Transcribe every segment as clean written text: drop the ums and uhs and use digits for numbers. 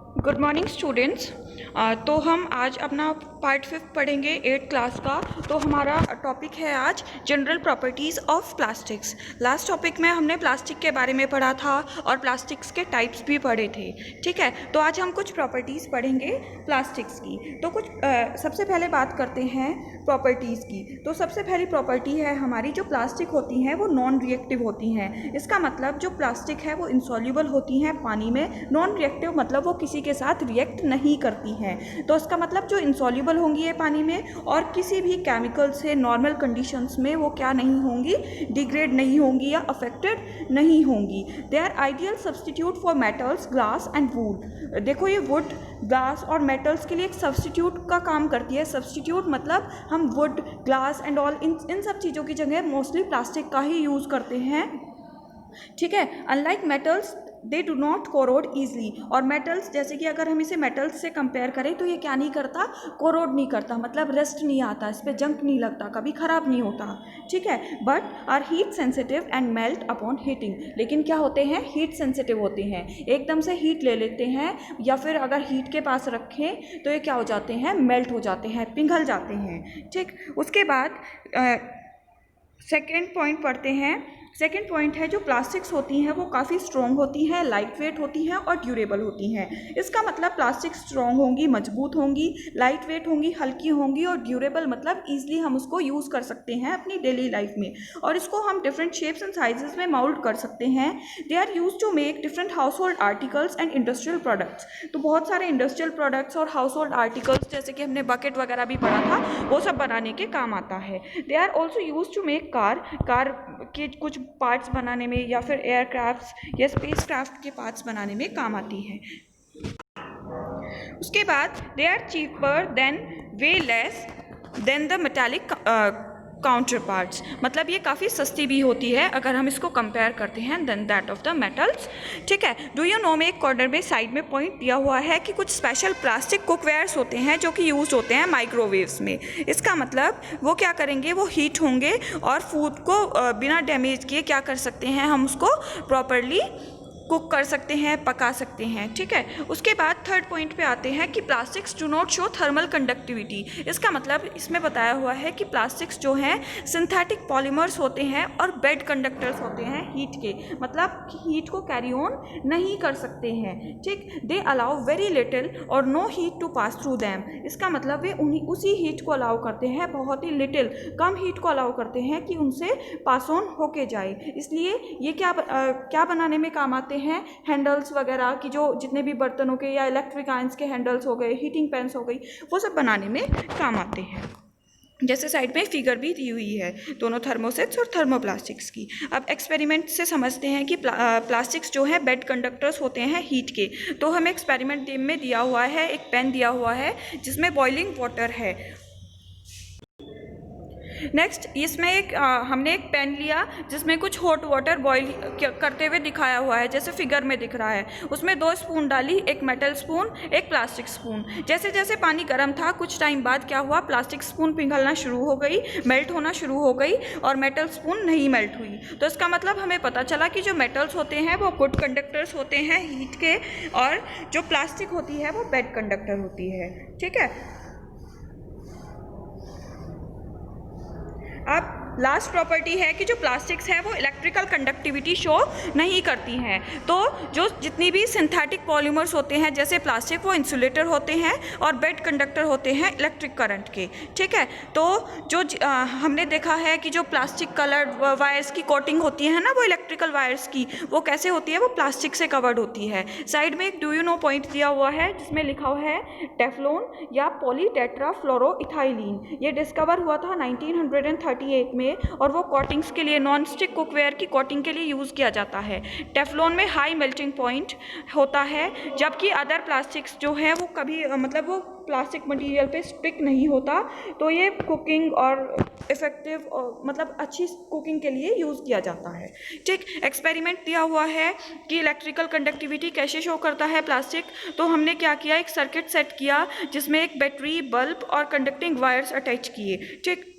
Good morning students. तो हम आज अपना पार्ट 5 पढ़ेंगे 8th क्लास का। तो हमारा टॉपिक है आज general properties of plastics. Last topic में हमने प्लास्टिक के बारे में पढ़ा था और प्लास्टिक्स के टाइप्स भी पढ़े थे। ठीक है, तो आज हम कुछ प्रॉपर्टीज़ पढ़ेंगे प्लास्टिक्स की। तो कुछ सबसे पहले बात करते हैं प्रॉपर्टीज़ की। तो सबसे पहली प्रॉपर्टी है हमारी, जो प्लास्टिक होती हैं वो नॉन रिएक्टिव होती हैं। इसका मतलब जो प्लास्टिक है वो इंसॉल्युबल होती हैं पानी में। नॉन रिएक्टिव मतलब वो किसी के साथ रिएक्ट नहीं करती हैं। तो इसका मतलब जो इंसॉल्युबल होंगी ये पानी में और किसी भी केमिकल से नॉर्मल कंडीशंस में वो क्या नहीं होंगी, डिग्रेड नहीं होंगी या अफेक्टेड नहीं होंगी। They are ideal substitute for metals, glass and wood. देखो ये वुड, ग्लास और मेटल्स के लिए एक सब्सटीट्यूट का काम करती है। सब्सटीट्यूट मतलब हम would, glass and all in सब चीज़ों की जगह मोस्टली प्लास्टिक का ही यूज़ करते हैं। ठीक है, unlike metals they do not corrode easily. और मेटल्स, जैसे कि अगर हम इसे मेटल्स से कंपेयर करें तो ये क्या नहीं करता, कोरोड नहीं करता, मतलब रस्ट नहीं आता, इस पर जंक नहीं लगता, कभी ख़राब नहीं होता। ठीक है, but are heat sensitive and melt upon heating. लेकिन क्या होते हैं, हीट सेंसिटिव होते हैं, एकदम से हीट ले लेते हैं या फिर अगर हीट के पास रखें तो ये क्या हो जाते हैं, मेल्ट हो जाते हैं, पिघल जाते हैं। ठीक, उसके बाद सेकेंड पॉइंट पढ़ते हैं। सेकेंड पॉइंट है जो प्लास्टिक्स होती हैं वो काफ़ी स्ट्रॉन्ग होती हैं, लाइट वेट होती हैं और ड्यूरेबल होती हैं। इसका मतलब प्लास्टिक स्ट्रॉन्ग होंगी, मजबूत होंगी, लाइट वेट होंगी, हल्की होंगी और ड्यूरेबल मतलब ईजिली हम उसको यूज़ कर सकते हैं अपनी डेली लाइफ में। और इसको हम डिफरेंट शेप्स एंड साइजेस में माउल्ट कर सकते हैं। They are use to make different household articles and industrial products. तो बहुत सारे इंडस्ट्रियल प्रोडक्ट्स और हाउस होल्ड आर्टिकल्स, जैसे कि हमने बकेट वगैरह भी पढ़ा था, वो सब बनाने के काम आता है। They are also use to make car के कुछ पार्ट्स बनाने में या फिर एयरक्राफ्ट या स्पेस क्राफ्ट के पार्ट्स बनाने में काम आती है। उसके बाद they are cheaper than, way less than the metallic counterparts. मतलब ये काफ़ी सस्ती भी होती है अगर हम इसको कंपेयर करते हैं than that of the metals. ठीक है, डू यू नो में एक कॉर्नर में साइड में पॉइंट दिया हुआ है कि कुछ स्पेशल प्लास्टिक कुकवेयर्स होते हैं जो कि यूज होते हैं माइक्रोवेव्स में। इसका मतलब वो क्या करेंगे, वो हीट होंगे और फूड को बिना डैमेज किए क्या कर सकते हैं, हम उसको प्रॉपरली कुक कर सकते हैं, पका सकते हैं। ठीक है, उसके बाद थर्ड पॉइंट पे आते हैं कि plastics do not show thermal conductivity. इसका मतलब इसमें बताया हुआ है कि प्लास्टिक्स जो हैं सिंथेटिक पॉलीमर्स होते हैं और बेड कंडक्टर्स होते हैं हीट के, मतलब हीट को कैरी ऑन नहीं कर सकते हैं। ठीक, दे अलाउ वेरी लिटिल और no heat to pass through them. इसका मतलब वे उसी हीट को अलाउ करते हैं, बहुत ही लिटिल, कम हीट को अलाउ करते हैं कि उनसे पास ऑन होके जाए। इसलिए ये क्या बनाने में काम आते हैं, हैंडल्स वगैरह की, जो जितने भी बर्तनों के या इलेक्ट्रिक आयंस के हैंडल्स हो गए, हीटिंग पैंस हो गई, वो सब बनाने में काम आते हैं। जैसे साइड में फिगर भी दी हुई है दोनों थर्मोसेट्स और थर्मोप्लास्टिक्स की। अब एक्सपेरिमेंट से समझते हैं कि प्लास्टिक्स जो है बेड कंडक्टर्स होते हैं हीट के। तो हमें एक्सपेरिमेंट में दिया हुआ है, एक पेन दिया हुआ है जिसमें बॉइलिंग वाटर है। नेक्स्ट इसमें हमने एक पेन लिया जिसमें कुछ हॉट वाटर बॉईल करते हुए दिखाया हुआ है, जैसे फिगर में दिख रहा है। उसमें 2 स्पून डाली, एक मेटल स्पून, एक प्लास्टिक स्पून। जैसे जैसे पानी गर्म था कुछ टाइम बाद क्या हुआ, प्लास्टिक स्पून पिघलना शुरू हो गई, मेल्ट होना शुरू हो गई और मेटल स्पून नहीं मेल्ट हुई। तो इसका मतलब हमें पता चला कि जो मेटल्स होते हैं वो गुड कंडक्टर्स होते हैं हीट के, और जो प्लास्टिक होती है वो बैड कंडक्टर होती है। ठीक है, अब लास्ट प्रॉपर्टी है कि जो प्लास्टिक्स है वो इलेक्ट्रिकल कंडक्टिविटी शो नहीं करती हैं। तो जो जितनी भी सिंथेटिक पॉलीमर्स होते हैं जैसे प्लास्टिक, वो इंसुलेटर होते हैं और बेड कंडक्टर होते हैं इलेक्ट्रिक करंट के। ठीक है, तो जो हमने देखा है कि जो प्लास्टिक कलर्ड वायर्स की कोटिंग होती है ना, वो इलेक्ट्रिकल वायर्स की, वो कैसे होती है, वो प्लास्टिक से कवर्ड होती है। साइड में एक डू यू नो पॉइंट दिया हुआ है जिसमें लिखा हुआ है टेफ्लॉन या पॉलीटेट्राफ्लोरोइथाइलीन। ये डिस्कवर हुआ था 1938 में और वो कोटिंग्स के लिए, नॉन स्टिक कुकवेयर की कोटिंग के लिए यूज़ किया जाता है। टेफ्लॉन में हाई मेल्टिंग पॉइंट होता है, जबकि अदर प्लास्टिक्स जो है वो कभी मतलब वो प्लास्टिक मटेरियल पे स्टिक नहीं होता। तो ये कुकिंग और इफ़ेक्टिव और मतलब अच्छी कुकिंग के लिए यूज़ किया जाता है। ठीक, एक्सपेरिमेंट दिया हुआ है कि इलेक्ट्रिकल कंडक्टिविटी कैसे शो करता है प्लास्टिक। तो हमने क्या किया, एक सर्किट सेट किया जिसमें एक बैटरी, बल्ब और कंडक्टिंग वायर्स अटैच किए। ठीक,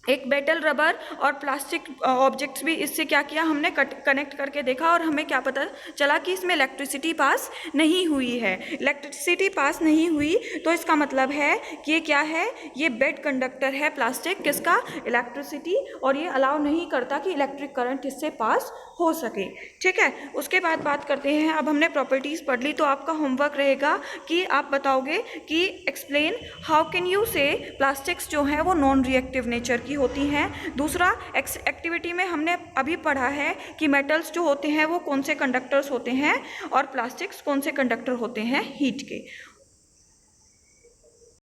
एक मेटल, रबर और प्लास्टिक ऑब्जेक्ट्स भी इससे क्या किया हमने कनेक्ट करके देखा और हमें क्या पता चला कि इसमें इलेक्ट्रिसिटी पास नहीं हुई है। इलेक्ट्रिसिटी पास नहीं हुई तो इसका मतलब है कि ये क्या है, ये बेड कंडक्टर है प्लास्टिक, किसका, इलेक्ट्रिसिटी, और ये अलाउ नहीं करता कि इलेक्ट्रिक करंट इससे पास हो सके। ठीक है, उसके बाद बात करते हैं, अब हमने प्रॉपर्टीज़ पढ़ ली तो आपका होमवर्क रहेगा कि आप बताओगे कि एक्सप्लेन हाउ कैन यू से प्लास्टिक्स जो हैं वो नॉन रिएक्टिव नेचर की होती हैं। दूसरा एक्टिविटी में हमने अभी पढ़ा है कि मेटल्स जो होते हैं वो कौन से कंडक्टर्स होते हैं और प्लास्टिक्स कौन से कंडक्टर होते हैं हीट के।